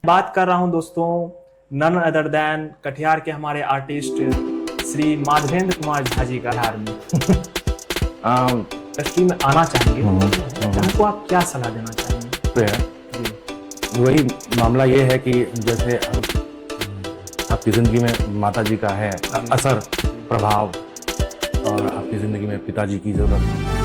बात कर रहा हूं दोस्तों नन अदर देन कटिहार के हमारे आर्टिस्ट श्री माधवेंद्र कुमार झा जी का बिहार में इंडस्ट्री में आना चाहेंगे तो हमको आप क्या सलाह देना चाहेंगे? तो है जी वही मामला ये है कि जैसे आपकी ज़िंदगी में माता जी का है असर प्रभाव और आपकी ज़िंदगी में पिताजी की ज़रूरत है।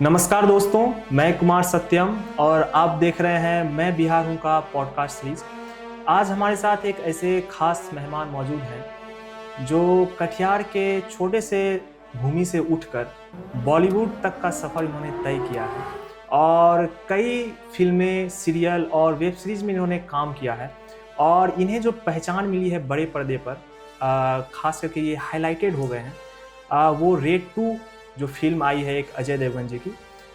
नमस्कार दोस्तों, मैं कुमार सत्यम और आप देख रहे हैं मैं बिहार हूँ का पॉडकास्ट सीरीज। आज हमारे साथ एक ऐसे खास मेहमान मौजूद हैं जो कटिहार के छोटे से भूमि से उठकर बॉलीवुड तक का सफ़र इन्होंने तय किया है और कई फिल्में, सीरियल और वेब सीरीज में इन्होंने काम किया है और इन्हें जो पहचान मिली है बड़े पर्दे पर, खास करके ये हाईलाइटेड हो गए हैं। वो रेड 2 जो फिल्म आई है एक अजय देवगन जी की,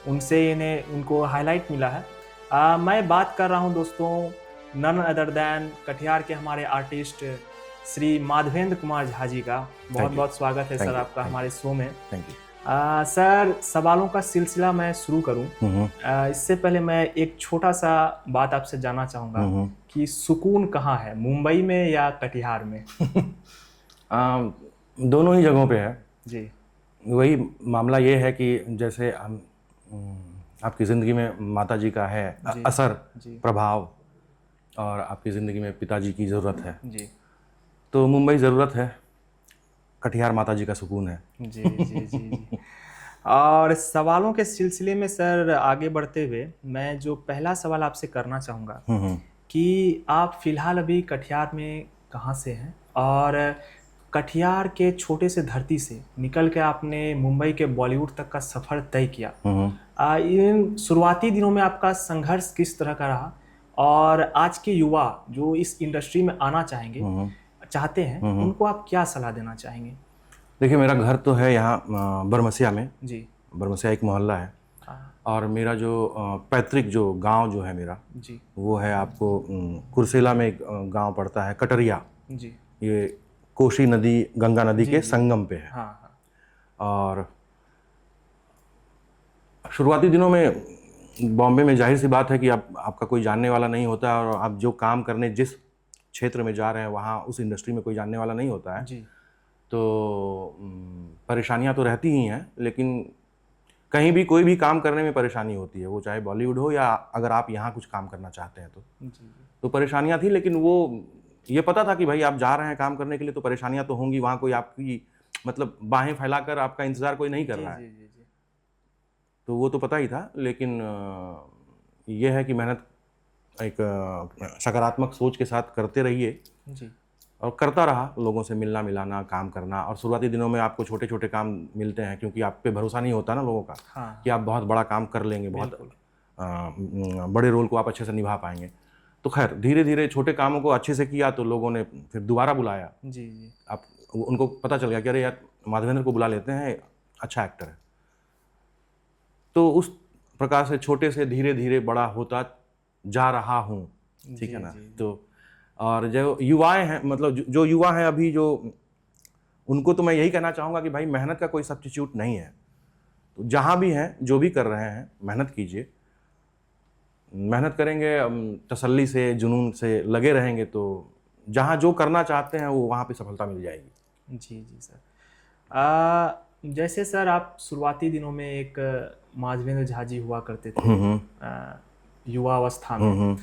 उनसे उनको हाईलाइट मिला है। मैं बात कर रहा हूं दोस्तों नन अदर देन कटिहार के हमारे आर्टिस्ट श्री माधवेंद्र कुमार झा जी का। बहुत बहुत स्वागत है सर आपका हमारे शो में। थैंक यू सर, सवालों का सिलसिला मैं शुरू करूं इससे पहले मैं एक छोटा सा बात आपसे जानना चाहूँगा कि सुकून कहाँ है, मुंबई में या कटिहार में? दोनों ही जगहों पे है। जी वही मामला ये है कि जैसे हम आपकी ज़िंदगी में माता जी का है असर प्रभाव और आपकी ज़िंदगी में पिताजी की ज़रूरत है जी तो मुंबई ज़रूरत है, कटिहार माता जी का सुकून है। जी जी जी जी। और सवालों के सिलसिले में सर आगे बढ़ते हुए मैं जो पहला सवाल आपसे करना चाहूँगा कि आप फिलहाल अभी कटिहार में कहाँ से हैं और कटिहार के छोटे से धरती से निकल के आपने मुंबई के बॉलीवुड तक का सफ़र तय किया। इन शुरुआती दिनों में आपका संघर्ष किस तरह का रहा और आज के युवा जो इस इंडस्ट्री में आना चाहते हैं उनको आप क्या सलाह देना चाहेंगे? देखिए, मेरा घर तो है यहाँ बरमसिया में। जी, बरमसिया एक मोहल्ला है और मेरा जो पैतृक जो गांव जो है मेरा जी, वो है आपको कुर्सेला में एक गांव पड़ता है कटरिया। जी, ये कोसी नदी गंगा नदी के संगम पे है। हाँ, और शुरुआती दिनों में बॉम्बे में जाहिर सी बात है कि आपका कोई जानने वाला नहीं होता है और आप जो काम करने जिस क्षेत्र में जा रहे हैं वहाँ उस इंडस्ट्री में कोई जानने वाला नहीं होता है। जी, तो परेशानियाँ तो रहती ही हैं, लेकिन कहीं भी कोई भी काम करने में परेशानी होती है, वो चाहे बॉलीवुड हो या अगर आप यहाँ कुछ काम करना चाहते हैं तो परेशानियाँ थी। लेकिन वो ये पता था कि भाई आप जा रहे हैं काम करने के लिए तो परेशानियाँ तो होंगी, वहाँ कोई आपकी मतलब बाहें फैलाकर आपका इंतज़ार कोई नहीं कर रहा है, तो वो तो पता ही था। लेकिन ये है कि मेहनत एक सकारात्मक सोच के साथ करते रहिए और करता रहा, लोगों से मिलना मिलाना काम करना। और शुरुआती दिनों में आपको छोटे छोटे काम मिलते हैं क्योंकि आप पे भरोसा नहीं होता ना लोगों का कि आप बहुत बड़ा काम कर लेंगे, बहुत बड़े रोल को आप अच्छे से निभा पाएंगे। तो खैर धीरे धीरे छोटे कामों को अच्छे से किया तो लोगों ने फिर दोबारा बुलाया। जी, आप उनको पता चल गया कि अरे यार माधवेंद्र को बुला लेते हैं, अच्छा एक्टर है। तो उस प्रकार से छोटे से धीरे धीरे बड़ा होता जा रहा हूँ, ठीक है ना। तो और जो युवाएं हैं, मतलब जो युवा हैं अभी, जो उनको तो मैं यही कहना चाहूँगा कि भाई मेहनत का कोई सब्स्टिट्यूट नहीं है। तो जहाँ भी हैं, जो भी कर रहे हैं, मेहनत कीजिए। मेहनत करेंगे, तसल्ली से जुनून से लगे रहेंगे तो जहाँ जो करना चाहते हैं वो वहाँ पे सफलता मिल जाएगी। जी जी सर। जैसे सर आप शुरुआती दिनों में एक माधवेंद्र झा जी हुआ करते थे युवा अवस्था में,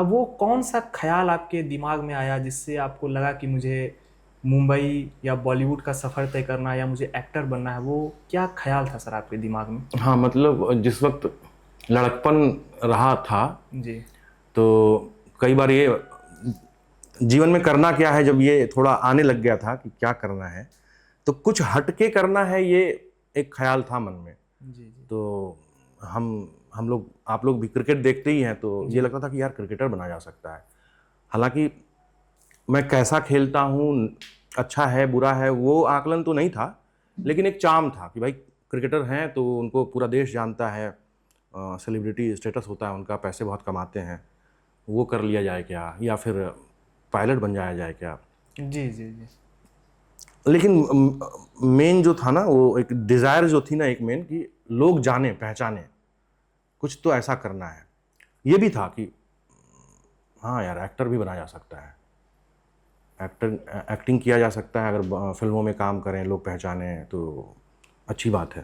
वो कौन सा ख्याल आपके दिमाग में आया जिससे आपको लगा कि मुझे मुंबई या बॉलीवुड का सफ़र तय करना या मुझे एक्टर बनना है? वो क्या ख्याल था सर आपके दिमाग में? हाँ, मतलब जिस वक्त लड़कपन रहा था जी, तो कई बार ये जीवन में करना क्या है, जब ये थोड़ा आने लग गया था कि क्या करना है तो कुछ हटके करना है, ये एक ख्याल था मन में। जी, तो हम लोग, आप लोग भी क्रिकेट देखते ही हैं, तो ये लगता था कि यार क्रिकेटर बना जा सकता है। हालांकि मैं कैसा खेलता हूँ, अच्छा है बुरा है, वो आकलन तो नहीं था, लेकिन एक चार्म था कि भाई क्रिकेटर हैं तो उनको पूरा देश जानता है, सेलिब्रिटी स्टेटस होता है उनका, पैसे बहुत कमाते हैं, वो कर लिया जाए क्या, या फिर पायलट बन जाया जाए क्या। जी, जी, जी, लेकिन मेन जो था ना, वो एक डिज़ायर जो थी ना, एक मेन कि लोग जाने पहचाने, कुछ तो ऐसा करना है। ये भी था कि हाँ यार, एक्टर भी बना जा सकता है, एक्टिंग किया जा सकता है, अगर फिल्मों में काम करें, लोग पहचाने तो अच्छी बात है।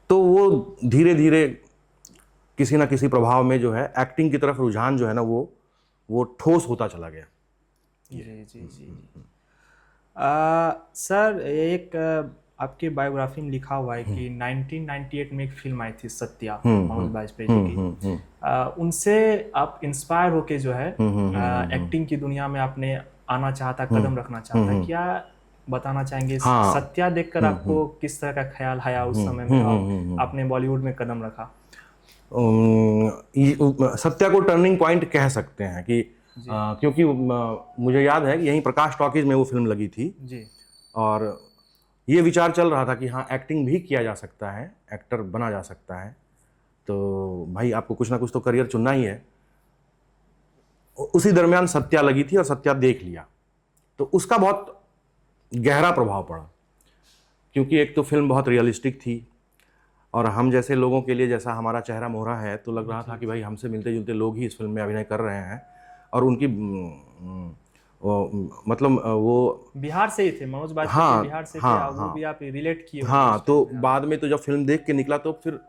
तो वो धीरे धीरे किसी ना किसी प्रभाव में जो है एक्टिंग की तरफ रुझान जो है ना वो ठोस होता चला गया। जी जी जी। सर एक आपके बायोग्राफी में लिखा हुआ है कि 1998 में एक फिल्म आई थी सत्या, मनोज वाजपेयी जी की। उनसे आप इंस्पायर होके जो है एक्टिंग की दुनिया में आपने आना चाहता, कदम रखना चाहता, क्या बताना चाहेंगे? हाँ। सत्या देखकर आपको किस तरह का ख्याल आया उस समय में और आपने बॉलीवुड में कदम रखा? सत्या को टर्निंग पॉइंट कह सकते हैं कि क्योंकि मुझे याद है कि यहीं प्रकाश टॉकीज में वो फिल्म लगी थी जी, और ये विचार चल रहा था कि हाँ, एक्टिंग भी किया जा सकता है, एक्टर बना जा सकता है, तो भाई आपको कुछ ना कुछ तो करियर चुनना ही है। उसी दरमियान सत्या लगी थी और सत्या देख लिया, तो उसका बहुत गहरा प्रभाव पड़ा, क्योंकि एक तो फिल्म बहुत रियलिस्टिक थी और हम जैसे लोगों के लिए, जैसा हमारा चेहरा मोहरा है, तो लग रहा था कि भाई हमसे मिलते जुलते लोग ही इस फिल्म में अभिनय कर रहे हैं। और उनकी मतलब वो बिहार से ही थे, मनोज वाजपेयी हाँ, बिहार से हाँ, थे, वो भी आप रिलेट किए हाँ, तो बाद में तो जब फिल्म देख के निकला तो फिर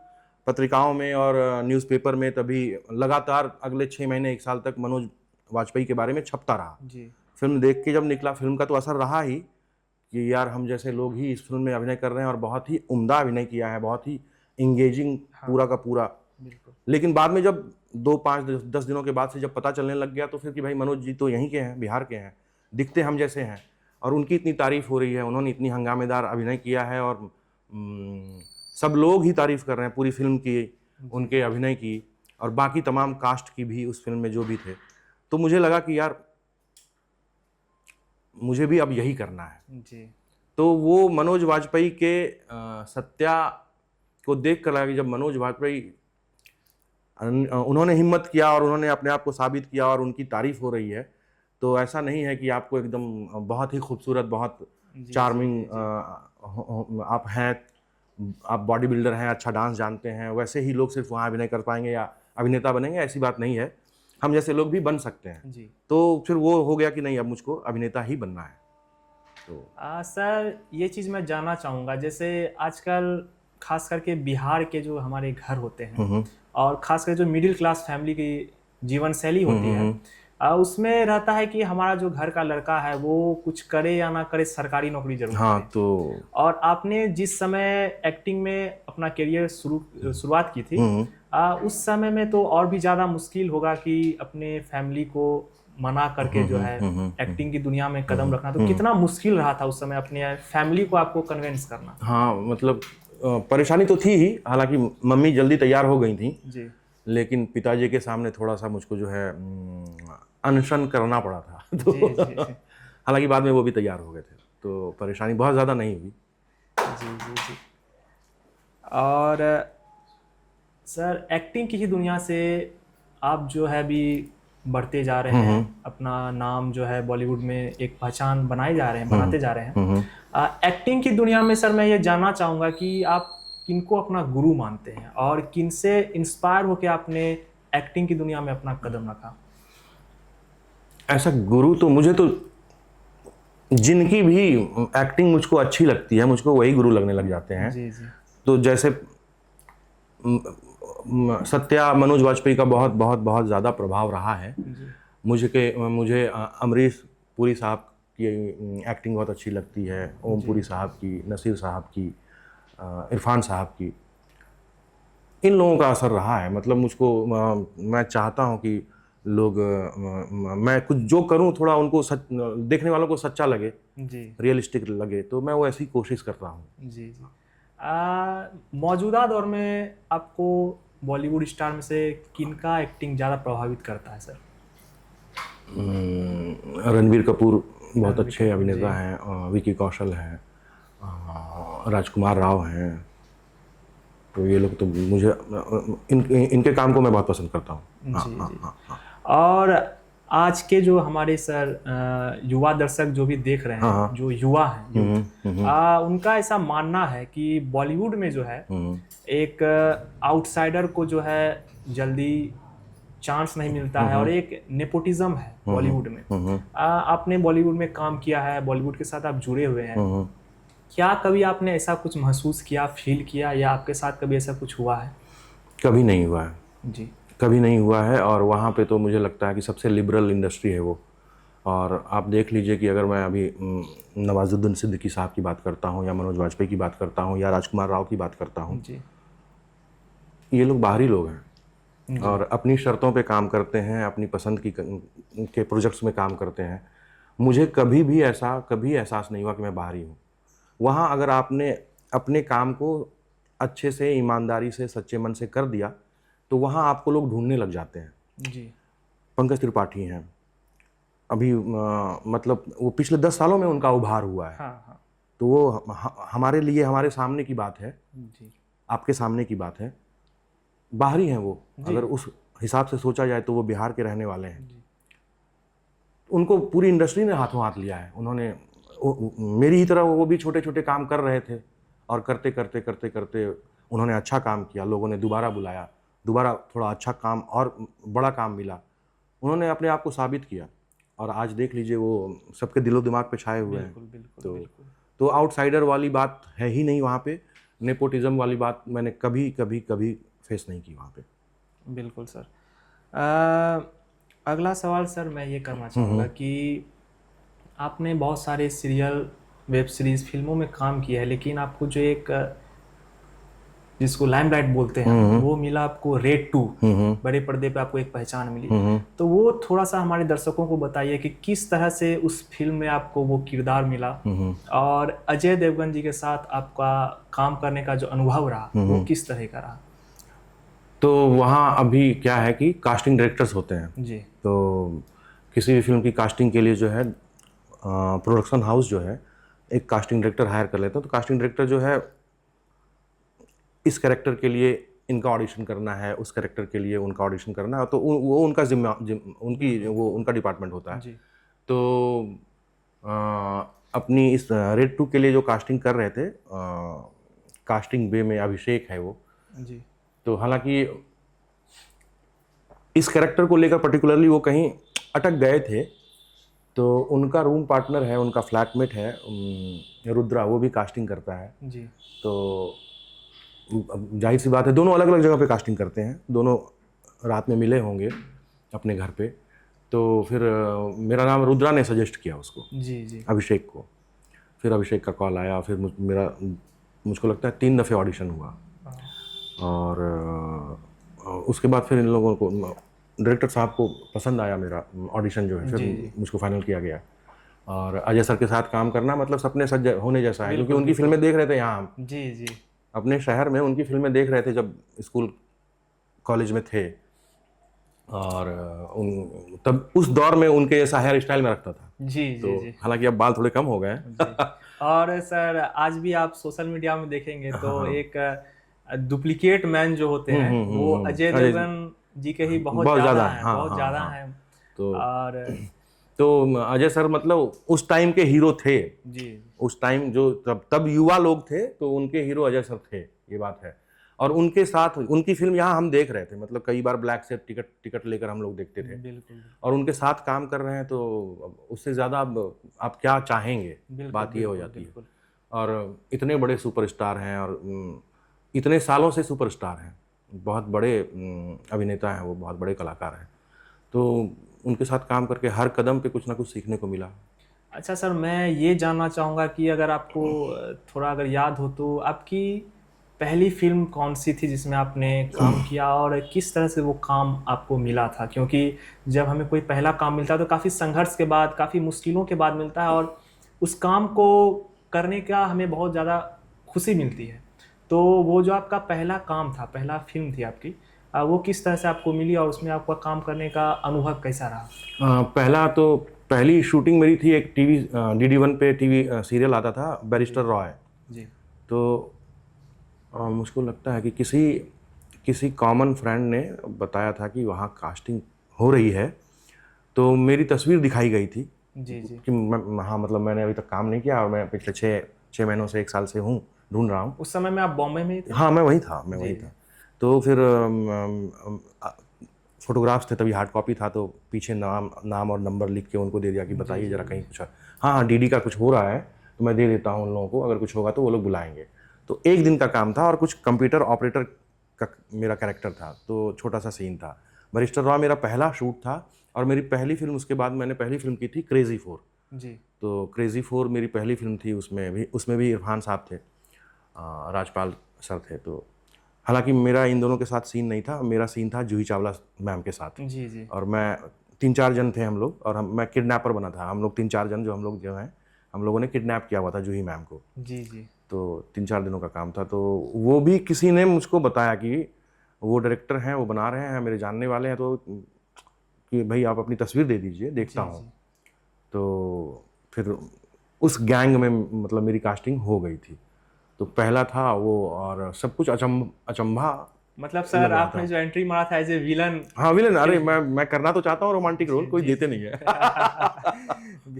पत्रिकाओं में और न्यूज़पेपर में तभी लगातार अगले 6 महीने 1 साल तक मनोज वाजपेयी के बारे में छपता रहा जी। फिल्म देख के जब निकला, फिल्म का तो असर रहा ही कि यार हम जैसे लोग ही इस फिल्म में अभिनय कर रहे हैं, और बहुत ही उम्दा अभिनय किया है, बहुत ही इंगेजिंग पूरा का पूरा। लेकिन बाद में जब 2-5-10 दिनों के बाद से जब पता चलने लग गया तो फिर कि भाई मनोज जी तो यहीं के हैं, बिहार के हैं, दिखते हम जैसे हैं, और उनकी इतनी तारीफ हो रही है, उन्होंने इतनी हंगामेदार अभिनय किया है और सब लोग ही तारीफ कर रहे हैं पूरी फिल्म की, उनके अभिनय की और बाकी तमाम कास्ट की भी उस फिल्म में जो भी थे। तो मुझे लगा कि यार मुझे भी अब यही करना है जी। तो वो मनोज वाजपेयी के सत्या को देख कर लगा कि जब मनोज वाजपेयी उन्होंने हिम्मत किया और उन्होंने अपने आप को साबित किया और उनकी तारीफ हो रही है, तो ऐसा नहीं है कि आपको एकदम बहुत ही खूबसूरत, बहुत चार्मिंग आप हैं, आप बॉडी बिल्डर हैं, अच्छा डांस जानते हैं, वैसे ही लोग सिर्फ वहाँ अभिनय कर पाएंगे या अभिनेता बनेंगे, ऐसी बात नहीं है। हम जैसे लोग भी बन सकते हैं जी। तो फिर वो हो गया कि नहीं, अब मुझको अभिनेता ही बनना है। तो सर ये चीज़ मैं जानना चाहूँगा, जैसे आजकल खास करके बिहार के जो हमारे घर होते हैं और खास करके जो मिडिल क्लास फैमिली की जीवन शैली होती है, उसमें रहता है कि हमारा जो घर का लड़का है वो कुछ करे या ना करे, सरकारी नौकरी जरूर करे। तो और आपने जिस समय एक्टिंग में अपना करियर शुरुआत की थी, उस समय में तो और भी ज़्यादा मुश्किल होगा कि अपने फैमिली को मना करके जो है एक्टिंग की दुनिया में कदम रखना, तो कितना मुश्किल रहा था उस समय अपने फैमिली को आपको कन्विंस करना? हाँ, मतलब परेशानी तो थी ही, हालांकि मम्मी जल्दी तैयार हो गई थी जी, लेकिन पिताजी के सामने थोड़ा सा मुझको जो है अनशन करना पड़ा था। तो हालांकि बाद में वो भी तैयार हो गए थे, तो परेशानी बहुत ज़्यादा नहीं हुई। जी जी जी। और सर एक्टिंग की ही दुनिया से आप जो है अभी बढ़ते जा रहे हैं, अपना नाम जो है बॉलीवुड में एक पहचान बनाए जा रहे हैं, बनाते जा रहे हैं। एक्टिंग की दुनिया में सर मैं ये जानना चाहूँगा कि आप किनको अपना गुरु मानते हैं और किनसे इंस्पायर होकर आपने एक्टिंग की दुनिया में अपना कदम रखा? ऐसा गुरु तो मुझे तो जिनकी भी एक्टिंग मुझको अच्छी लगती है, मुझको वही गुरु लगने लग जाते हैं जी जी। तो जैसे सत्या, मनोज वाजपेयी का बहुत बहुत बहुत ज़्यादा प्रभाव रहा है मुझे अमरीश पुरी साहब की एक्टिंग बहुत अच्छी लगती है, ओम पुरी साहब की, नसीर साहब की, इरफान साहब की, इन लोगों का असर रहा है। मतलब मुझको मैं चाहता हूँ कि लोग मैं कुछ जो करूँ थोड़ा उनको देखने वालों को सच्चा लगे जी, रियलिस्टिक लगे, तो मैं वो ऐसी कोशिश करता हूँ जी जी। मौजूदा दौर में आपको बॉलीवुड स्टार में से किनका एक्टिंग ज़्यादा प्रभावित करता है सर? रणबीर कपूर बहुत अच्छे अभिनेता हैं, विकी कौशल हैं, राजकुमार राव हैं, तो ये लोग तो मुझे इनके काम को मैं बहुत पसंद करता हूँ। जी जी। और आज के जो हमारे सर युवा दर्शक जो भी देख रहे हैं, हाँ। जो युवा हैं, उनका ऐसा मानना है कि बॉलीवुड में जो है एक आउटसाइडर को जो है जल्दी चांस नहीं मिलता है और एक नेपोटिज्म है बॉलीवुड में। आपने बॉलीवुड में काम किया है, बॉलीवुड के साथ आप जुड़े हुए हैं, क्या कभी आपने ऐसा कुछ महसूस किया, फील किया, या आपके साथ कभी ऐसा कुछ हुआ है? कभी नहीं हुआ है जी। कभी नहीं हुआ है। और वहाँ पे तो मुझे लगता है कि सबसे लिबरल इंडस्ट्री है वो। और आप देख लीजिए कि अगर मैं अभी नवाजुद्दीन सिद्दीकी साहब की बात करता हूँ, या मनोज वाजपेयी की बात करता हूँ, या राजकुमार राव की बात करता हूँ, जी। ये लोग बाहरी लोग हैं और अपनी शर्तों पे काम करते हैं, अपनी पसंद के प्रोजेक्ट्स में काम करते हैं। मुझे कभी एहसास नहीं हुआ कि मैं बाहरी हूँ। वहाँ अगर आपने अपने काम को अच्छे से, ईमानदारी से, सच्चे मन से कर दिया तो वहाँ आपको लोग ढूंढने लग जाते हैं। जी। पंकज त्रिपाठी हैं अभी, मतलब वो पिछले 10 सालों में उनका उभार हुआ है। हाँ। तो वो हमारे लिए, हमारे सामने की बात है, जी। आपके सामने की बात है। बाहरी हैं वो, अगर उस हिसाब से सोचा जाए तो वो बिहार के रहने वाले हैं। उनको पूरी इंडस्ट्री ने हाथों हाथ लिया है। उन्होंने मेरी ही तरह वो भी छोटे छोटे काम कर रहे थे और करते करते करते करते उन्होंने अच्छा काम किया। लोगों ने दोबारा बुलाया, दोबारा थोड़ा अच्छा काम और बड़ा काम मिला। उन्होंने अपने आप को साबित किया और आज देख लीजिए वो सबके दिलो दिमाग पे छाए हुए हैं। बिल्कुल। तो आउटसाइडर वाली बात है ही नहीं वहाँ पे। नेपोटिज्म वाली बात मैंने कभी कभी कभी फेस नहीं की वहाँ पे। बिल्कुल सर। अगला सवाल सर मैं ये करना चाहूँगा कि आपने बहुत सारे सीरियल, वेब सीरीज, फिल्मों में काम किया है, लेकिन आपको जो एक जिसको लाइमलाइट बोलते हैं वो मिला आपको रेड 2, बड़े पर्दे पे आपको एक पहचान मिली। तो वो थोड़ा सा हमारे दर्शकों को बताइए कि किस तरह से उस फिल्म में आपको वो किरदार मिला और अजय देवगन जी के साथ आपका काम करने का जो अनुभव रहा वो किस तरह का रहा? तो वहाँ अभी क्या है कि कास्टिंग डायरेक्टर्स होते हैं जी। तो किसी भी फिल्म की कास्टिंग के लिए जो है प्रोडक्शन हाउस जो है एक कास्टिंग डायरेक्टर हायर कर लेता है। तो कास्टिंग डायरेक्टर जो है इस कैरेक्टर के लिए इनका ऑडिशन करना है, उस कैरेक्टर के लिए उनका ऑडिशन करना है, तो वो उनका उनका डिपार्टमेंट होता है। जी। तो अपनी इस रेड 2 के लिए जो कास्टिंग कर रहे थे, कास्टिंग बे में अभिषेक है वो। जी। तो हालांकि इस कैरेक्टर को लेकर पर्टिकुलरली वो कहीं अटक गए थे, तो उनका रूम पार्टनर है, उनका फ्लैटमेट है रुद्रा, वो भी कास्टिंग करता है। जी। तो जाहिर सी बात है दोनों अलग अलग जगह पे कास्टिंग करते हैं, दोनों रात में मिले होंगे अपने घर पे। तो फिर मेरा नाम रुद्रा ने सजेस्ट किया उसको, जी। अभिषेक को। फिर अभिषेक का कॉल आया, फिर मुझको लगता है 3 दफ़े ऑडिशन हुआ और उसके बाद फिर इन लोगों को, डायरेक्टर साहब को पसंद आया मेरा ऑडिशन जो है, फिर मुझको फाइनल किया गया। और अजय सर के साथ काम करना मतलब सपने सच होने जैसा है, क्योंकि उनकी फिल्में देख रहे थे यहाँ हम। जी। अपने शहर में उनकी फिल्में देख रहे थे जब स्कूल कॉलेज में थे, और तब उस दौर में उनके जैसा हेयर स्टाइल में रखता था। जी। हालांकि अब बाल थोड़े कम हो गए हैं। और सर आज भी आप सोशल मीडिया में देखेंगे तो एक डुप्लीकेट मैन जो होते हैं वो अजय देवगन जी के ही बहुत ज़्यादा हैं, बहुत ज़्यादा हैं। तो अजय सर मतलब उस टाइम के हीरो थे। जी। उस टाइम जो तब युवा लोग थे तो उनके हीरो अजय सर थे, ये बात है। और उनके साथ उनकी फिल्म यहाँ हम देख रहे थे, मतलब कई बार ब्लैक से टिकट लेकर हम लोग देखते थे। बिल्कुल। और उनके साथ काम कर रहे हैं तो उससे ज़्यादा आप क्या चाहेंगे, बात ये हो जाती है। और इतने बड़े सुपरस्टार हैं और इतने सालों से सुपरस्टार हैं, बहुत बड़े अभिनेता हैं वो, बहुत बड़े कलाकार हैं। तो उनके साथ काम करके हर कदम पे कुछ ना कुछ सीखने को मिला। अच्छा सर, मैं ये जानना चाहूँगा कि अगर आपको थोड़ा अगर याद हो तो आपकी पहली फिल्म कौन सी थी जिसमें आपने काम किया और किस तरह से वो काम आपको मिला था? क्योंकि जब हमें कोई पहला काम मिलता है तो काफ़ी संघर्ष के बाद, काफ़ी मुश्किलों के बाद मिलता है और उस काम को करने का हमें बहुत ज़्यादा खुशी मिलती है। तो वो जो आपका पहला काम था, पहला फिल्म थी आपकी, वो किस तरह से आपको मिली और उसमें आपका काम करने का अनुभव कैसा रहा? पहली शूटिंग मेरी थी एक टीवी DD1 पे टीवी सीरियल आता था, बैरिस्टर रॉय जी। तो मुझको लगता है कि किसी कॉमन फ्रेंड ने बताया था कि वहाँ कास्टिंग हो रही है, तो मेरी तस्वीर दिखाई गई थी जी जी। कि हाँ मतलब मैंने अभी तक काम नहीं किया और मैं पिछले 6 महीनों से 1 साल से हूँ, ढूंढ रहा हूँ। उस समय में आप बॉम्बे में ही थे? हाँ मैं वही था, मैं जी वही जी। था। तो फिर फोटोग्राफ्स थे, तभी हार्ड कॉपी था, तो पीछे नाम और नंबर लिख के उनको दे दिया कि बताइए ज़रा कहीं कुछ। हाँ हाँ डीडी का कुछ हो रहा है तो मैं दे देता हूँ उन लोगों को, अगर कुछ होगा तो वो लोग बुलाएंगे। तो 1 दिन का काम था और कुछ कंप्यूटर ऑपरेटर का मेरा कैरेक्टर था, तो छोटा सा सीन था। बैरिस्टर रॉय मेरा पहला शूट था और मेरी पहली फिल्म, उसके बाद मैंने पहली फिल्म की थी क्रेजी 4। जी तो क्रेजी 4 मेरी पहली फिल्म थी, उसमें भी इरफान साहब थे, राजपाल सर थे। तो हालांकि मेरा इन दोनों के साथ सीन नहीं था, मेरा सीन था जूही चावला मैम के साथ। जी जी। और मैं 3-4 जन थे हम लोग, और मैं किडनैपर बना था। हम लोग 3-4 जन हम लोगों ने किडनैप किया हुआ था जूही मैम को। जी जी। तो 3-4 दिनों का काम था। तो वो भी किसी ने मुझको बताया कि वो डायरेक्टर हैं, वो बना रहे हैं, मेरे जानने वाले हैं, तो कि भाई आप अपनी तस्वीर दे दीजिए, देखता जी हूँ। जी। तो फिर उस गैंग में मतलब मेरी कास्टिंग हो गई थी। तो पहला था वो, और सब कुछ अचंभा मतलब लग सर रहा आपने था। जो एंट्री मारा था एज ए विलन। हाँ विलेन, अरे मैं करना तो चाहता हूँ रोमांटिक रोल, जी कोई जी देते नहीं जी। है।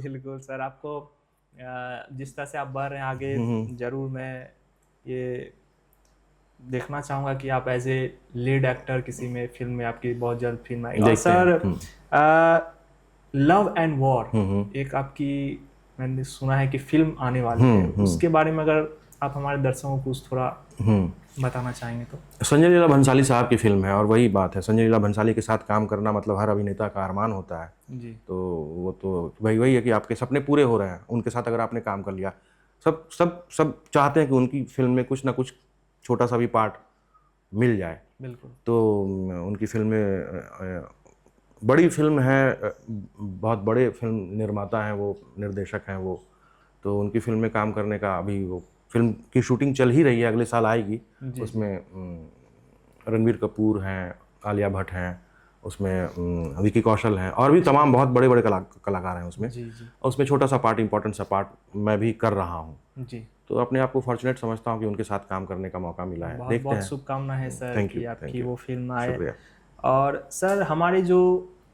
बिल्कुल सर, आपको जिस तरह से आप बढ़ रहे हैं आगे, जरूर मैं ये देखना चाहूँगा कि आप एज ए लीड एक्टर किसी में फिल्म में आपकी बहुत जल्द फिल्म आएगी। और देखते हैं। सर लव एंड वॉर एक आपकी, मैंने सुना है कि फिल्म आने वाली है, उसके बारे में अगर आप हमारे दर्शकों को कुछ थोड़ा बताना चाहेंगे तो। संजय लीला भंसाली साहब की फिल्म है, और वही बात है, संजय लीला भंसाली के साथ काम करना मतलब हर अभिनेता का अरमान होता है। जी तो वो तो वही है कि आपके सपने पूरे हो रहे हैं उनके साथ अगर आपने काम कर लिया। सब सब सब चाहते हैं कि उनकी फिल्म में कुछ ना कुछ छोटा सा भी पार्ट मिल जाए। बिल्कुल। तो उनकी फिल्में बड़ी फिल्म है, बहुत बड़े फिल्म निर्माता हैं वो, निर्देशक हैं वो। तो उनकी फिल्म में काम करने का, अभी वो फिल्म की शूटिंग चल ही रही है, अगले साल आएगी। जी उसमें रणबीर कपूर हैं, आलिया भट्ट हैं, उसमें विकी कौशल हैं, और भी तमाम बहुत बड़े बड़े कलाकार हैं उसमें। जी जी और उसमें छोटा सा पार्ट, इंपॉर्टेंट सा पार्ट मैं भी कर रहा हूँ। जी। तो अपने आप को फॉर्चुनेट समझता हूँ कि उनके साथ काम करने का मौका मिला है। बहुत देखते बहुत हैं। शुभकामनाएं है सर थैंक कि यू, आपकी थैंक यू, वो फिल्म आए। शुक्रिया। और सर हमारे जो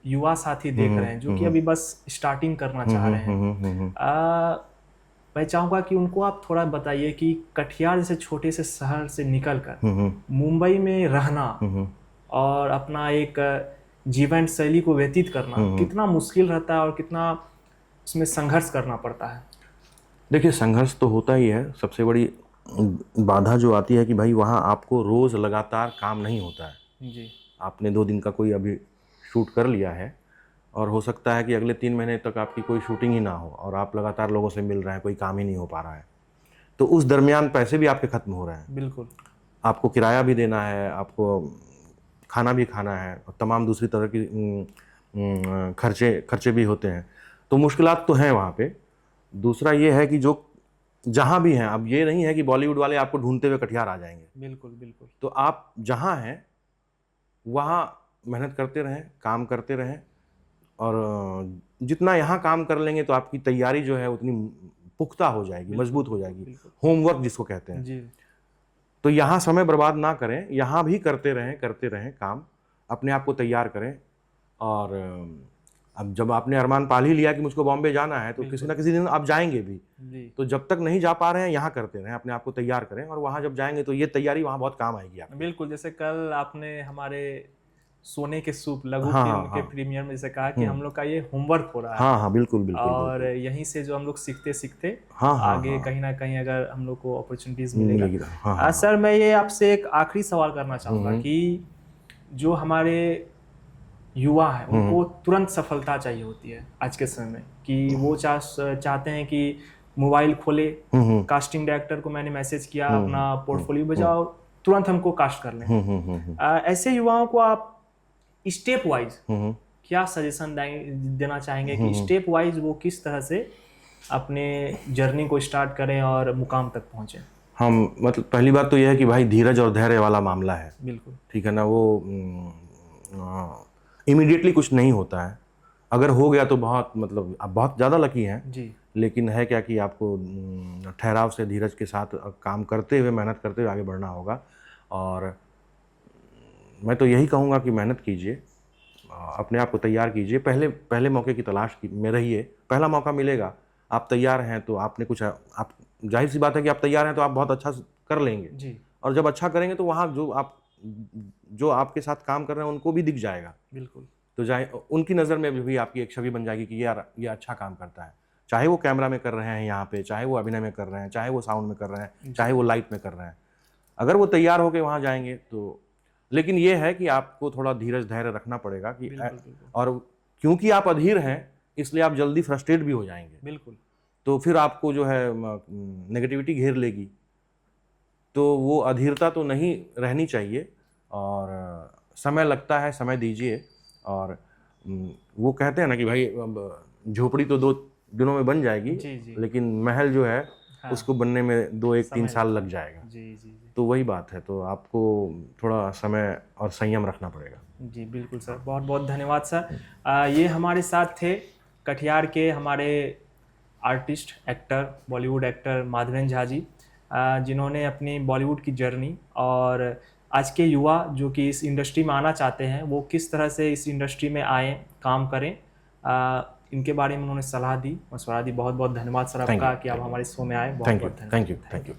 युवा साथी देख रहे हैं जो कि अभी बस स्टार्टिंग करना चाह रहे हैं, मैं चाहूँगा कि उनको आप थोड़ा बताइए कि कटिहार जैसे छोटे से शहर से निकलकर मुंबई में रहना और अपना एक जीवन शैली को व्यतीत करना कितना मुश्किल रहता है और कितना उसमें संघर्ष करना पड़ता है। देखिए संघर्ष तो होता ही है। सबसे बड़ी बाधा जो आती है कि भाई वहाँ आपको रोज़ लगातार काम नहीं होता है। जी आपने 2 दिन का कोई अभी शूट कर लिया है, और हो सकता है कि अगले 3 महीने तक आपकी कोई शूटिंग ही ना हो, और आप लगातार लोगों से मिल रहे हैं, कोई काम ही नहीं हो पा रहा है। तो उस दरमियान पैसे भी आपके ख़त्म हो रहे हैं। बिल्कुल। आपको किराया भी देना है, आपको खाना भी खाना है, और तमाम दूसरी तरह की खर्चे भी होते हैं। तो मुश्किलात तो हैं वहाँ पे। दूसरा ये है कि जो जहाँ भी हैं, अब ये नहीं है कि बॉलीवुड वाले आपको ढूंढते हुए कटिहार आ जाएंगे। बिल्कुल बिल्कुल। तो आप जहाँ हैं वहाँ मेहनत करते रहें, काम करते रहें, और जितना यहाँ काम कर लेंगे तो आपकी तैयारी जो है उतनी पुख्ता हो जाएगी, मजबूत हो जाएगी। होमवर्क जिसको कहते हैं। जी तो यहाँ समय बर्बाद ना करें, यहाँ भी करते रहें काम, अपने आप को तैयार करें। और अब जब आपने अरमान पाल ही लिया कि मुझको बॉम्बे जाना है, तो किसी ना किसी दिन आप जाएंगे भी। जी। तो जब तक नहीं जा पा रहे हैं, यहाँ करते रहें, अपने आप को तैयार करें, और वहाँ जब जाएंगे तो ये तैयारी वहाँ बहुत काम आएगी आपको। बिल्कुल, जैसे कल आपने हमारे सोने के सूप लघु हाँ, फिल्म हाँ, के हाँ। प्रीमियर में जैसे कहा कि हम लोग का ये होमवर्क हो रहा है। हाँ हाँ बिल्कुल बिल्कुल और बिल्कुल। यहीं से जो हम लोग सीखते सीखते हाँ हाँ आगे हाँ कहीं ना कहीं अगर हम लोग को अपॉर्चुनिटीज मिलेगी। मिलेगा। हाँ हाँ सर मैं ये आपसे एक आखिरी सवाल करना चाहूँगा कि जो हमारे युवा है उनको तुरंत सफलता चाहिए होती है आज के समय में, कि वो चाहते हैं कि मोबाइल खोले, कास्टिंग डायरेक्टर को मैंने मैसेज किया, अपना पोर्टफोलियो भेजा और तुरंत हमको कास्ट कर लें। ऐसे युवाओं को आप स्टेप वाइज क्या सजेशन देना चाहेंगे कि स्टेप वाइज वो किस तरह से अपने जर्नी को स्टार्ट करें और मुकाम तक पहुंचे? हम मतलब पहली बात तो यह है कि भाई धीरज और धैर्य वाला मामला है। बिल्कुल। ठीक है ना, वो इमीडिएटली कुछ नहीं होता है। अगर हो गया तो बहुत, मतलब आप बहुत ज़्यादा लकी हैं जी। लेकिन है क्या कि आपको ठहराव से, धीरज के साथ काम करते हुए, मेहनत करते हुए आगे बढ़ना होगा। और मैं तो यही कहूँगा कि मेहनत कीजिए, अपने आप को तैयार कीजिए, पहले पहले मौके की तलाश में रहिए, पहला मौका मिलेगा, आप तैयार हैं तो आपने कुछ आप जाहिर सी बात है कि आप तैयार हैं तो आप बहुत अच्छा कर लेंगे जी, और जब अच्छा करेंगे तो वहाँ जो आपके साथ काम कर रहे हैं उनको भी दिख जाएगा, बिल्कुल। तो जाए उनकी नज़र में भी आपकी एक छवि बन जाएगी कि यार ये अच्छा काम करता है, चाहे वो कैमरा में कर रहे हैं यहाँ पे, चाहे वो अभिनय में कर रहे हैं, चाहे वो साउंड में कर रहे हैं, चाहे वो लाइट में कर रहे हैं। अगर वो तैयार होकर वहाँ जाएंगे तो, लेकिन ये है कि आपको थोड़ा धीरज धैर्य रखना पड़ेगा कि बिल्कुल। और क्योंकि आप अधीर हैं इसलिए आप जल्दी फ्रस्ट्रेट भी हो जाएंगे, बिल्कुल। तो फिर आपको जो है नेगेटिविटी घेर लेगी, तो वो अधीरता तो नहीं रहनी चाहिए और समय लगता है, समय दीजिए। और वो कहते हैं ना कि भाई झोपड़ी तो 2 दिनों में बन जाएगी, जी। लेकिन महल जो है उसको बनने में 2 1 3 साल लग जाएगा। जी। तो वही बात है, तो आपको थोड़ा समय और संयम रखना पड़ेगा। जी, बिल्कुल सर, बहुत बहुत धन्यवाद सर। ये हमारे साथ थे कटिहार के हमारे artist, actor, Bollywood actor Madhvendra Jha ji, जिन्होंने अपनी बॉलीवुड की जर्नी और आज के युवा जो कि इस इंडस्ट्री में आना चाहते हैं वो किस तरह से इस इंडस्ट्री में आएँ, काम करें, इनके बारे में उन्होंने सलाह दी, मशवरा दी। बहुत बहुत धन्यवाद सर आपका कि आप हमारे शो में आए। बहुत बहुत धन्यवाद। Thank you.